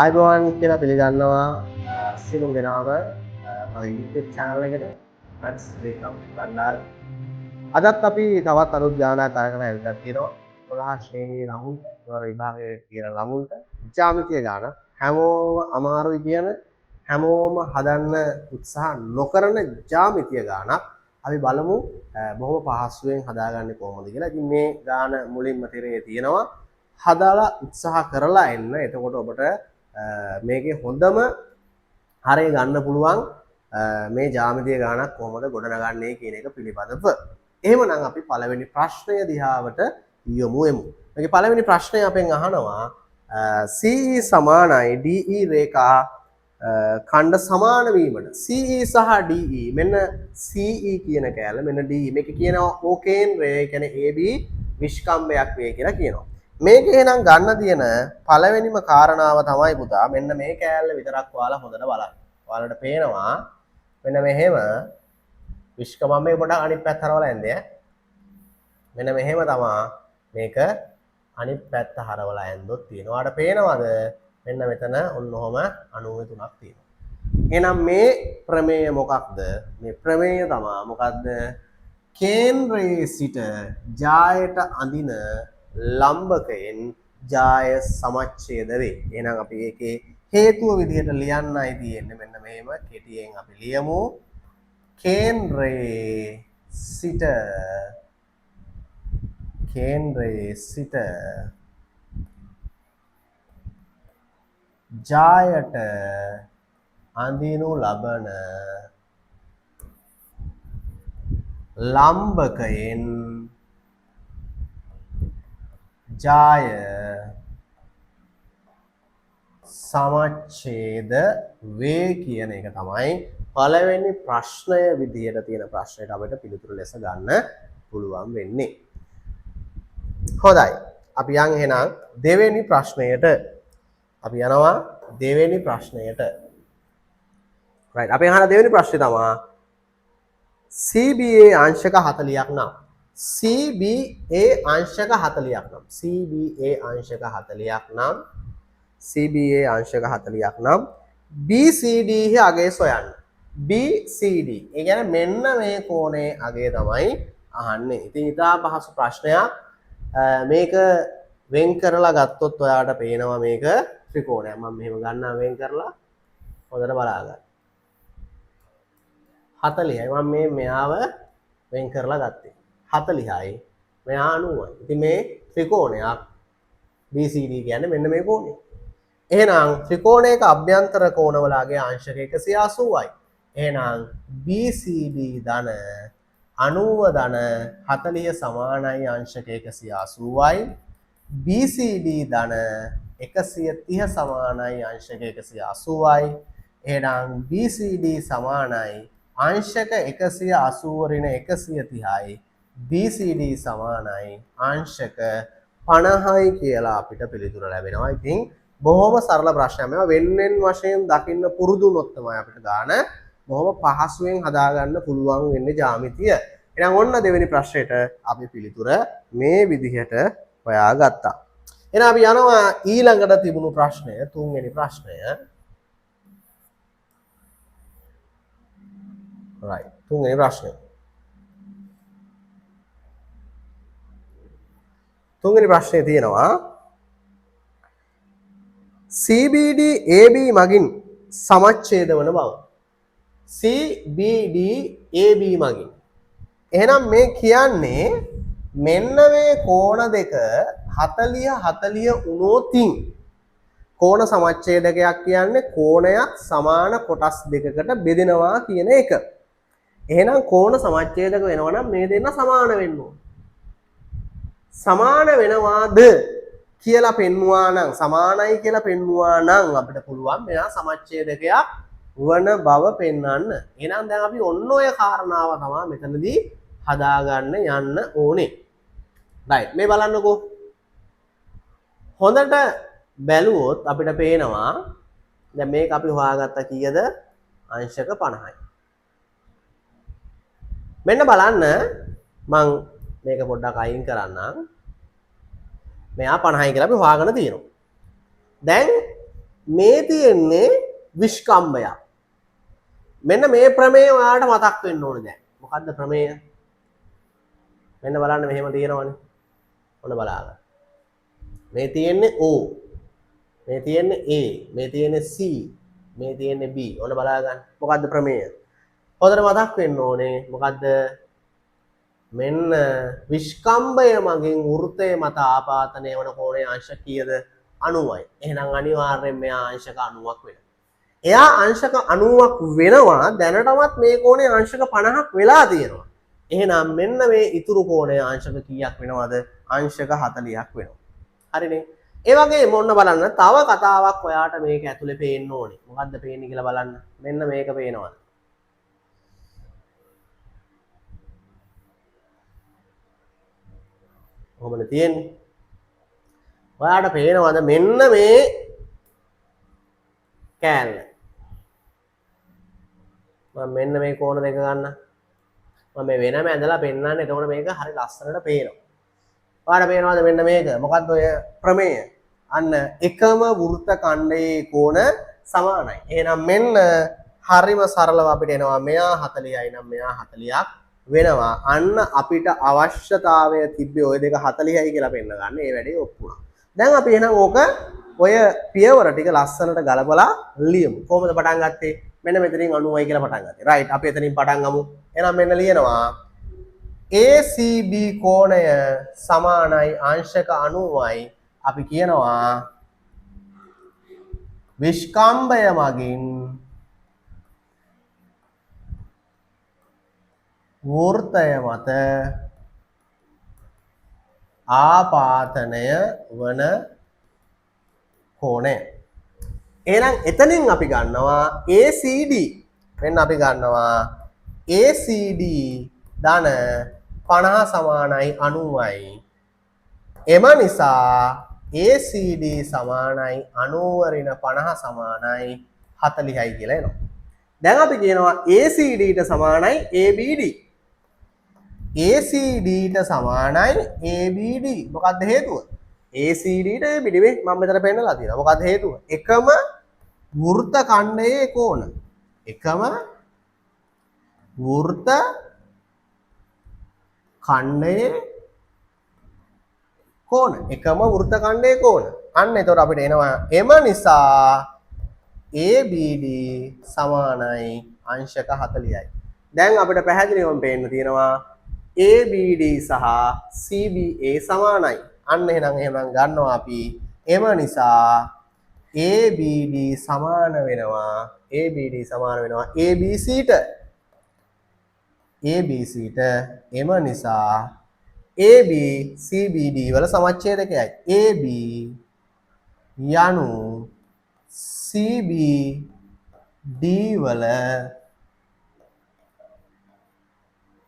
ආයුබෝවන් කියලා පිළිගන්නවා සියලුම දෙනාම මගේ YouTube channel එකට friends welcome ගන්නවා. අදත් අපි තවත් අලුත් ගානක් අරගෙන ඇවිල්ලා තියෙනවා. 11 ශ්‍රේණියේ ළමුන් විභාගයේ කියන ළමුන්ට ජ්‍යාමිතිය ගාන හැමෝම අමාරුයි කියන හැමෝම හදන්න උත්සාහ නොකරන ජ්‍යාමිතිය ගානක් අපි බලමු බොහොම පහසුවෙන් හදාගන්නේ කොහොමද කියලා. ඉතින් මේ ගාන මුලින්ම තිරේ තියෙනවා. හදාලා උත්සාහ කරලා එන්න. එතකොට ඔබට මේකේ හොඳම හරය ගන්න පුළුවන් මේ ජ්‍යාමිතිය ගානක් කොහොමද ගොඩනගන්නේ කියන එක පිළිබඳව. එහෙමනම් අපි පළවෙනි ප්‍රශ්නය දිහාවට යමු එමු. මේකේ පළවෙනි ප්‍රශ්නය අපෙන් අහනවා CE සමානයි DE රේඛා ඛණ්ඩ සමාන වීමට CE සහ DE මෙන්න CE කියන කෑල්ල මෙන්න DE මේක කියනවා O කේන්ද්‍රය කියන්නේ AB විස්කම්භයක් වේ කියලා කියනවා. මේක එහෙනම් ගන්න තියෙන පළවෙනිම කාරණාව තමයි පුතා මෙන්න මේ කෑල්ල විතරක් ඔයාලා හොඳට බලන්න. ඔයාලට පේනවා මෙන්න මෙහෙම විස්කම්භය පොඩක් අනිත් පැත්ත හරවලා යන්නේ. මෙන්න මෙහෙම තමයි මේක අනිත් පැත්ත හරවලා යන්නොත් තියෙනවා. ඔයාලට පේනවද මෙන්න මෙතන ඔන්න ඔහම 93ක් තියෙනවා. එහෙනම් මේ ප්‍රමේය මොකක්ද? මේ ප්‍රමේය තමයි මොකක්ද? කේන්ද්‍රයේ සිට ජායට අඳින ලම්බකයෙන් ජාය සමච්ඡේද වේ. එහෙනම් අපි ඒකේ හේතුව විදිහට ලියන්නයි තියෙන්නේ. මෙන්න මෙහෙම කෙටියෙන් අපි ලියමු. කේන්ද්‍රයේ සිට ජායට අඳිනු ලබන ලම්බකයෙන් ජාය සමච්ඡේද වේ කියන එක තමයි පළවෙනි ප්‍රශ්නය විදිහට තියෙන ප්‍රශ්නයට අපිට පිළිතුරු ලෙස ගන්න පුළුවන් වෙන්නේ. හොඳයි. අපි යන් එහෙනම් දෙවෙනි ප්‍රශ්නයට අපි යනවා දෙවෙනි ප්‍රශ්නයට. right අපි අහන දෙවෙනි ප්‍රශ්නේ තමයි CBA අංශක 40ක් නම් CBA අංශක 40ක් නම් CBA අංශක 40ක් නම් CBA අංශක 40ක් නම් BCD හි අගය සොයන්න. BCD ඒ කියන්නේ මෙන්න මේ කෝණයේ අගය තමයි අහන්නේ. ඉතින් ඉතා පහසු ප්‍රශ්නයක්. මේක වෙන් කරලා ගත්තොත් ඔයාලට පේනවා මේක ත්‍රිකෝණයක්. මම මෙහෙම ගන්නවා වෙන් කරලා හොඳට බලා ගන්න. 40යි මම මේ මෙයාව වෙන් කරලා ගත්තේ. 40යි මෙයා 90යි. ඉතින් මේ ත්‍රිකෝණයක් BCD කියන්නේ මෙන්න මේ කෝණය. එහෙනම් ත්‍රිකෝණයක අභ්‍යන්තර කෝණවලගේ අංශක 180යි. එහෙනම් BCD ධන 90 ධන 40 සමානයි අංශක 180යි. BCD ධන 130 සමානයි අංශක 180යි. එහෙනම් BCD සමානයි අංශක 180 ඍණ 130යි. BCD සමානයි අංශක 50යි කියලා අපිට පිළිතුර ලැබෙනවා. ඉතින් බොහොම සරල ප්‍රශ්නයක්. මේවා වෙන්වෙන් වශයෙන් දකින්න පුරුදු වුණොත් තමයි අපිට ගන්න බොහොම පහසුවෙන් හදාගන්න පුළුවන් වෙන්නේ ජ්‍යාමිතිය. එහෙනම් ඔන්න දෙවෙනි ප්‍රශ්නෙට අපි පිළිතුර මේ විදිහට හොයාගත්තා. එහෙනම් අපි යනවා ඊළඟට තිබුණු ප්‍රශ්නය තුන්වෙනි ප්‍රශ්නය. right තුන්වෙනි ප්‍රශ්නය. තුන්වෙනි ප්‍රශ්නේ තියෙනවා CBD AB මගින් සමච්ඡේද වන බව. CBD AB මගින්. එහෙනම් මේ කියන්නේ මෙන්න මේ කෝණ දෙක 40 40 වුණොතින් කෝණ සමච්ඡේදකයක් කියන්නේ කෝණයක් සමාන කොටස් දෙකකට බෙදෙනවා කියන එක. එහෙනම් කෝණ සමච්ඡේදක වෙනවා නම් මේ දෙන්න සමාන වෙන්න ඕන. සමාන වෙනවාද කියලා පෙන්වුවා නම් සමානයි කියලා පෙන්වුවා නම් අපිට පුළුවන් මෙයා සමච්ඡේදකයක් වන බව පෙන්වන්න. එහෙනම් දැන් අපි ඔන්න ඔය කාරණාව තමයි මෙතනදී හදාගන්න යන්න ඕනේ. right මේ බලන්නකෝ. හොඳට බැලුවොත් අපිට පේනවා දැන් මේක අපි හොයාගත්ත කීයද? අංශක 50යි. මෙන්න බලන්න මං මේක පොඩ්ඩක් අයින් කරන්නම්. මෙයා 50යි කියලා අපි හොයාගෙන තියෙනවා. දැන් මේ තියෙන්නේ විස්කම්භයක්. මෙන්න මේ ප්‍රමේය ඔයාලට මතක් වෙන්න ඕනේ දැන්. මොකද්ද ප්‍රමේය? මෙන්න බලන්න මෙහෙම තියෙනවනේ. ඔන්න බලන්න. මේ තියෙන්නේ O. මේ තියෙන්නේ A. මේ තියෙන්නේ C. මේ තියෙන්නේ B. ඔන්න බලා ගන්න. මොකද්ද ප්‍රමේය? හොඳට මතක් වෙන්න ඕනේ. මොකද්ද? මෙන්න විස්කම්භය මගින් වෘත්තය මත ආපාතනය වන කෝණයේ අංශ කීයද? 90යි. එහෙනම් අනිවාර්යෙන් මෙයා අංශක 90ක් වෙනවා. එයා අංශක 90ක් වෙනවා. දැනටමත් මේ කෝණයේ අංශක 50ක් වෙලා තියෙනවා. එහෙනම් මෙන්න මේ ඉතුරු කෝණය අංශක කීයක් වෙනවද? අංශක 40ක් වෙනවා. හරිනේ. ඒ වගේම මොන්න බලන්න තව කතාවක් ඔයාට මේක ඇතුලේ පේන්න ඕනේ. මොකද්ද පේන්නේ කියලා බලන්න. මෙන්න මේක පේනවද? කොහොමද තියෙන්නේ? ඔයාට පේනවද මෙන්න මේ කෑල්ල. මම මෙන්න මේ කෝණ දෙක ගන්න. මම මේ වෙනම ඇඳලා පෙන්නන්නේ. එතකොට මේක හරි ලස්සනට පේනවා. ඔයාට පේනවද මෙන්න මේක? මොකද්ද ඔය ප්‍රමේය? අන්න එකම වෘත්ත ඛණ්ඩයේ කෝණ සමානයි. එහෙනම් මෙන්න හරිම සරලව අපිට එනවා මෙයා 40යි නම් මෙයා 40ක් වෙනවා. අන්න අපිට අවශ්‍යතාවය තිබ්බේ ওই දෙක 40යි කියලා පෙන්න ගන්න. ඒ වැඩේ ඔප්පුණා. දැන් අපි එහෙනම් ඕක ඔය පියවර ටික ලස්සනට ගලපලා ලියමු. කොහොමද පටන් ගත්තේ? මෙන්න මෙතනින් 90යි කියලා පටන් ගත්තේ. රයිට්. අපි එතනින් පටන් ගමු. එහෙනම් මෙන්න ලියනවා ACB කෝණය සමානයි අංශක 90යි. අපි කියනවා විස්කම්භය මගින් වෘත්තය මත ආපාතනය වන කෝණය. එහෙනම් එතනින් අපි ගන්නවා ACD. මෙන්න අපි ගන්නවා ACD ධන 50 සමානයි 90යි. එම නිසා ACD සමානයි 90 ඍණ 50 සමානයි 40යි කියලා එනවා. දැන් අපි කියනවා ACD ට සමානයි ABD. ACD ට සමානයි ABD. මොකක්ද හේතුව? ACD ට ABD වේ මම මෙතන පෙන්නලා තියෙනවා. මොකක්ද හේතුව? එකම වෘත්ත ඛණ්ඩයේ කෝණ. එකම වෘත්ත ඛණ්ඩයේ කෝණ. එකම වෘත්ත ඛණ්ඩයේ කෝණ. අන්න එතකොට අපිට එනවා එම නිසා ABD සමානයි අංශක 40යි. දැන් අපිට පැහැදිලිවම පේන්න තියෙනවා ABD සහ CBA සමානයි. අන්න එහෙනම් ගන්නවා අපි එම නිසා ABD සමාන වෙනවා ABC ට. ABC ට එම නිසා AB CBD වල සමච්ඡේදකයයි. AB යනු CBD වල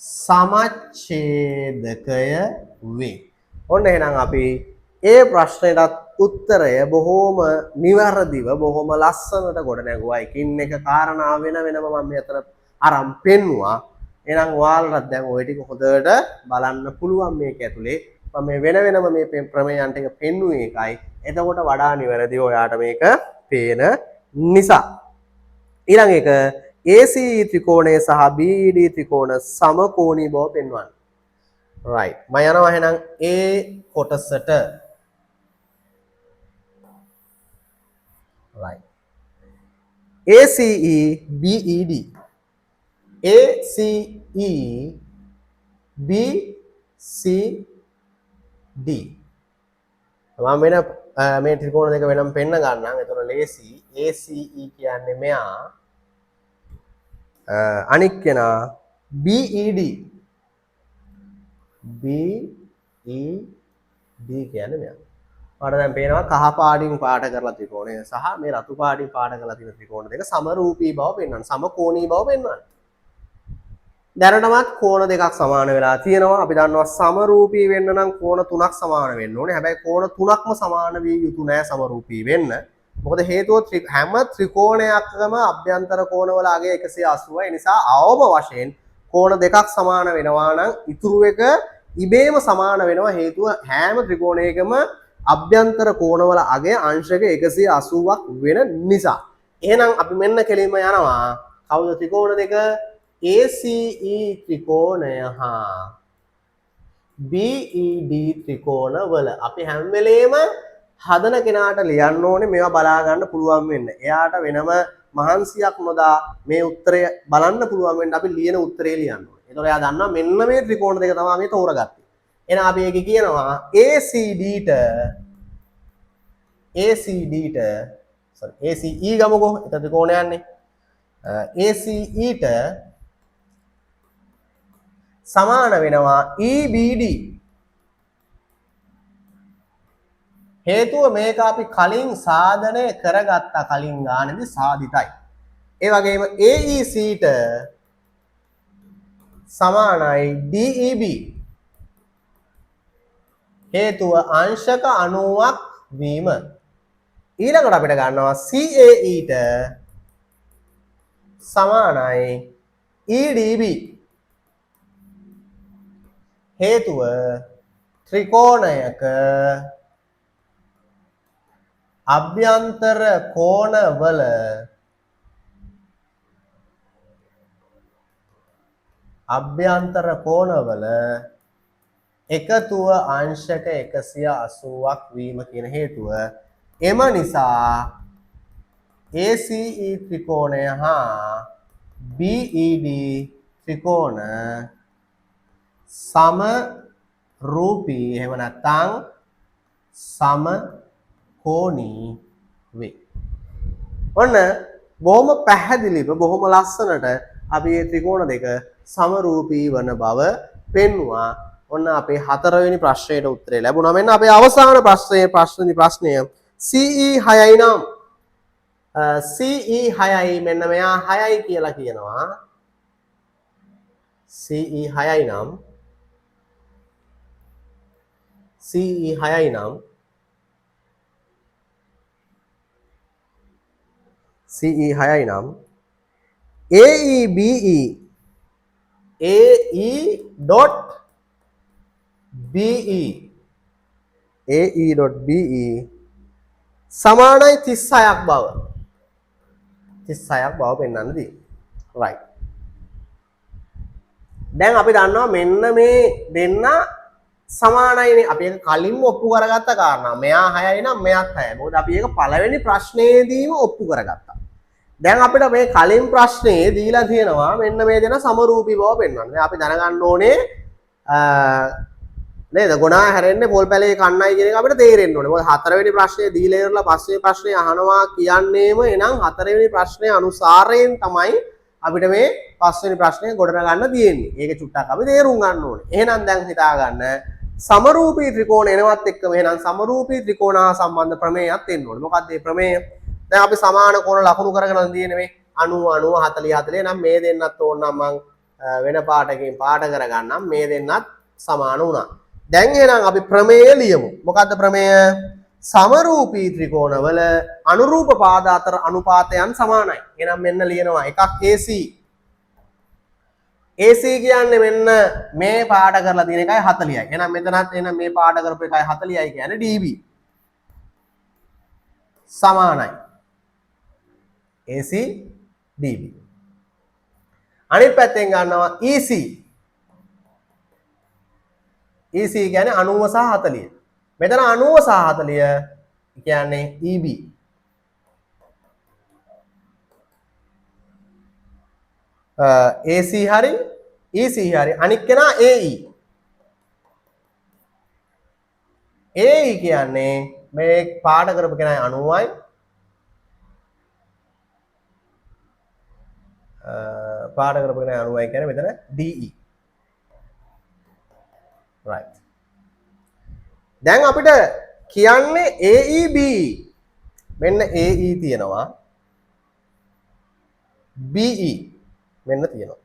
සමච්ඡේදකය වේ. ඔන්න එහෙනම් අපි ඒ ප්‍රශ්නෙටත් උත්තරය බොහොම නිවැරදිව බොහොම ලස්සනට ගොඩ නැගුවා. එකින් එක කාරණා වෙනම මම මෙතන අරන් පෙන්නුවා. එහෙනම් ඔයාලට දැන් ওই ටික හොඳට බලන්න පුළුවන් මේක ඇතුලේ. මම මේ වෙනම මේ ප්‍රමේයයන් ටික පෙන්නුවේ එකයි. එතකොට වඩා නිවැරදිව ඔයාට මේක පේන නිසා. ඊළඟ එක ACE ත්‍රිකෝණය සහ BED ත්‍රිකෝණ සමකෝණී බව පෙන්වන්න. right. මම යනවා එහෙනම් A කොටසට. right. ACE BED. ACE BCD. මම වෙන මේ ත්‍රිකෝණ දෙක වෙනම පෙන්න ගන්නම්. එතකොට ලේසි. ACE කියන්නේ මෙයා. අනික් කෙනා BED. BED කියන්නේ මෙයා. ඔයාලට දැන් පේනවා කහ පාටින් පාට කරලා ත්‍රිකෝණය සහ මේ රතු පාටින් පාට කරලා තියෙන ත්‍රිකෝණ දෙක සමරූපී බව පෙන්වන්න. සමකෝණී බව පෙන්වන්න. දැනටමත් කෝණ දෙකක් සමාන වෙලා තියෙනවා. අපි දන්නවා සමරූපී වෙන්න නම් කෝණ තුනක් සමාන වෙන්න ඕනේ. හැබැයි කෝණ තුනක්ම සමාන විය යුතු නෑ සමරූපී වෙන්න. මොකද හේතුව හැම ත්‍රිකෝණයකම අභ්‍යන්තර කෝණවල අගය 180යි. ඒ නිසා අවම වශයෙන් කෝණ දෙකක් සමාන වෙනවා නම් ඉතුරු එක ඉබේම සමාන වෙනවා. හේතුව හැම ත්‍රිකෝණයකම අභ්‍යන්තර කෝණවල අගය අංශක 180ක් වෙන නිසා. එහෙනම් අපි මෙන්න කෙලින්ම යනවා කවුද ත්‍රිකෝණ දෙක ACE ත්‍රිකෝණය හා BED ත්‍රිකෝණ වල අපි හැම වෙලේම හදන කෙනාට ලියන්න ඕනේ මේවා බලා ගන්න පුළුවන් වෙන්න. එයාට වෙනම මහන්සියක් නොදා මේ උත්තරය බලන්න පුළුවන් වෙන්න අපි ලියන උත්තරේ ලියන්න ඕනේ. ඒතකොට එයා දන්නවා මෙන්න මේ ත්‍රිකෝණ දෙක තමයි මේ තෝරගත්තේ. එහෙනම් අපි ඒකේ කියනවා ACE ගමුකෝ. ඒක ත්‍රිකෝණයන්නේ. ACE ට සමාන වෙනවා EBD. හේතුව මේක අපි කලින් සාධනය කරගත්ත කලින් ගානේදී සාධිතයි. ඒ වගේම AEC ට සමානයි DEB. හේතුව අංශක 90ක් වීම. ඊළඟට අපිට ගන්නවා CAE ට සමානයි EDB. හේතුව ත්‍රිකෝණයක අභ්‍යන්තර කෝණවල එකතුව අංශක 180ක් වීම කියන හේතුව. එම නිසා ACE ත්‍රිකෝණය හා BED ත්‍රිකෝණ සමරූපී එහෙම නැත්නම් සමකෝණී වේ. ඔන්න බොහොම පැහැදිලිව බොහොම ලස්සනට අපි මේ ත්‍රිකෝණ දෙක සමරූපී වන බව පෙන්වුවා. ඔන්න අපේ 4 වෙනි ප්‍රශ්නයට උත්තරේ ලැබුණා. මෙන්න අපේ අවසාන ප්‍රශ්නය CE 6යි නම් CE 6යි මෙන්න මෙයා 6යි කියලා කියනවා. CE 6යි නම් AEBE AE.BE සමානයි 36ක් බව. 36ක් බව පෙන්වන්න දී. right. දැන් අපි දන්නවා මෙන්න මේ දෙන්න සමානයිනේ. අපි ඒක කලින්ම ඔප්පු කරගත්ත කාරණා. මෙයා 6යි නම් මෙයාත් 6යි. මොකද අපි ඒක පළවෙනි ප්‍රශ්නයේදීම ඔප්පු කරගත්තා. දැන් අපිට මේ කලින් ප්‍රශ්නේ දීලා තියෙනවා මෙන්න මේ දෙන සමරූපී බව පෙන්වන්න. දැන් අපි දැනගන්න ඕනේ නේද? ගොනා හැරෙන්නේ පොල් පැලේ කන්නයි කියන එක අපිට තේරෙන්න ඕනේ. මොකද 4 වෙනි ප්‍රශ්නේ දීලා ඉවරලා 5 වෙනි ප්‍රශ්නේ අහනවා කියන්නේම එහෙනම් 4 වෙනි ප්‍රශ්නේ අනුසාරයෙන් තමයි අපිට මේ 5 වෙනි ප්‍රශ්නේ ගොඩනගන්න තියෙන්නේ. ඒක චුට්ටක් අපි තේරුම් ගන්න ඕනේ. එහෙනම් දැන් හිතා ගන්න සමරූපී ත්‍රිකෝණ එනවත් එක්කම එහෙනම් සමරූපී ත්‍රිකෝණ හා සම්බන්ධ ප්‍රමේයයක් එන්න ඕනේ. මොකක්ද මේ ප්‍රමේය? දැන් අපි සමාන කෝණ ලකුණු කරගෙන තියෙන්නේ මේ 90 90 40 40 නම් මේ දෙන්නත් ඕන නම් මම වෙන පාඩකින් පාඩ කරගන්නම්. මේ දෙන්නත් සමාන වුණා. දැන් එහෙනම් අපි ප්‍රමේය ලියමු. මොකද්ද ප්‍රමේය? සමරූපී ත්‍රිකෝණවල අනුරූප පාද අතර අනුපාතයන් සමානයි. එහෙනම් මෙන්න ලියනවා එකක් AC. AC කියන්නේ මෙන්න මේ පාඩ කරලා තියෙන එකයි 40යි. එහෙනම් මෙතනත් එහෙනම් මේ පාඩ කරපු එකයි 40යි කියන්නේ DB. සමානයි. AC DB. අනිත් පැත්තෙන් ගන්නවා EC. EC කියන්නේ 90 සහ 40. මෙතන 90 සහ 40 කියන්නේ EB. AC හරි EC හරි අනිත් කෙනා AE. AE කියන්නේ මේ පාඩ කරපු කෙනා 90යි. පාඩ කරපු කෙනා 90යි කියන්නේ මෙතන DE. right. දැන් අපිට කියන්නේ AEB. මෙන්න AE තියෙනවා. BE මෙන්න තියෙනවා.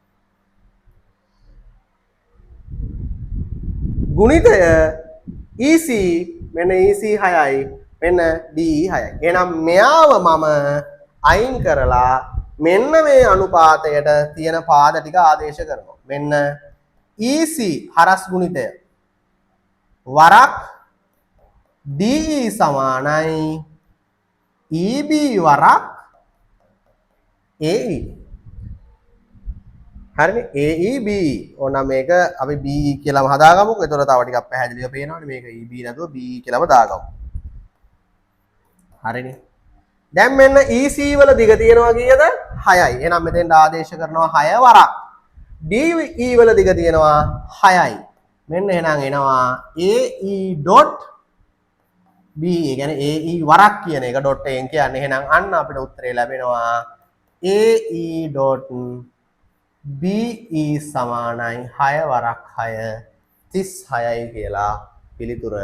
ගුණිතය EC මෙන්න EC 6යි මෙන්න DE 6යි. එහෙනම් මෙයාව මම අයින් කරලා මෙන්න මේ අනුපාතයට තියෙන පාද ටික ආදේශ කරනවා. මෙන්න EC හරස් ගුණිතය වරක් DE සමානයි EB වරක් AE. හරිනේ AEB ඕනම් මේක අපි BE කියලාම හදාගමුකෝ. එතකොට තව ටිකක් පැහැදිලිව පේනවනේ මේක EB නැතුව BE කියලාම දාගමු. හරිනේ. දැන් මෙන්න EC වල දිග තියෙනවා කීයද? 6යි. එහෙනම් මෙතෙන්ට ආදේශ කරනවා 6 වරක්. DE වල දිග තියෙනවා 6යි. මෙන්න එහෙනම් එනවා AE.B. ඒ කියන්නේ AE වරක් කියන එක ඩොට් එකෙන් කියන්නේ. එහෙනම් අන්න අපිට උත්තරේ ලැබෙනවා AE.BE සමානයි 6 වරක් 6 36යි කියලා පිළිතුර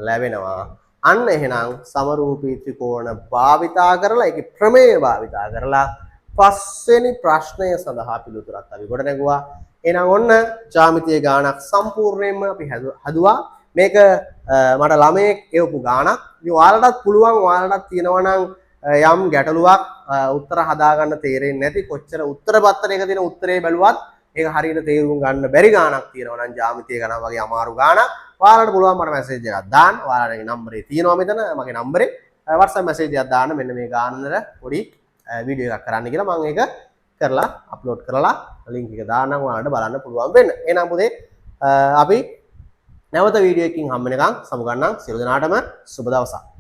ලැබෙනවා. අන්න එහෙනම් සමරූපී ත්‍රිකෝණ භාවිතා කරලා ඒකේ ප්‍රමේය භාවිතා කරලා පස්වෙනි ප්‍රශ්නය සඳහා පිළිතුරක් අපි ගොඩ නැගුවා. එහෙනම් ඔන්න ජ්‍යාමිතිය ගානක් සම්පූර්ණයෙන්ම අපි හදුවා. මේක මට ළමයෙක් එවපු ගානක්. ඉතින් ඔයාලටත් පුළුවන් ඔයාලටත් තියෙනවා නම් යම් ගැටලුවක් උත්තර හදාගන්න තේරෙන්නේ නැති කොච්චර උත්තර පත්‍රයක තියෙන උත්තරේ බැලුවත් ඒක හරියට තේරුම් ගන්න බැරි ගානක් තියෙනවා නම් ජ්‍යාමිතිය ගණන් වගේ අමාරු ගානක් ඔයාලට පුළුවන් මට මැසේජ් එකක් දාන්න. ඔයාලගේ නම්බරේ තියෙනවා මෙතන මගේ නම්බරේ WhatsApp මැසේජ් එකක් දාන්න මෙන්න මේ ගානවල පොඩි වීඩියෝ එකක් කරන්න කියලා මම ඒක කරලා අප්ලෝඩ් කරලා ලින්ක් එක දාන්නම් ඔයාලට බලන්න පුළුවන් වෙන්න. එහෙනම් පුතේ අපි නැවත වීඩියෝ එකකින් හම්බ වෙනකන් සමු ගන්නම්. සියලු දෙනාටම සුබ දවසක්.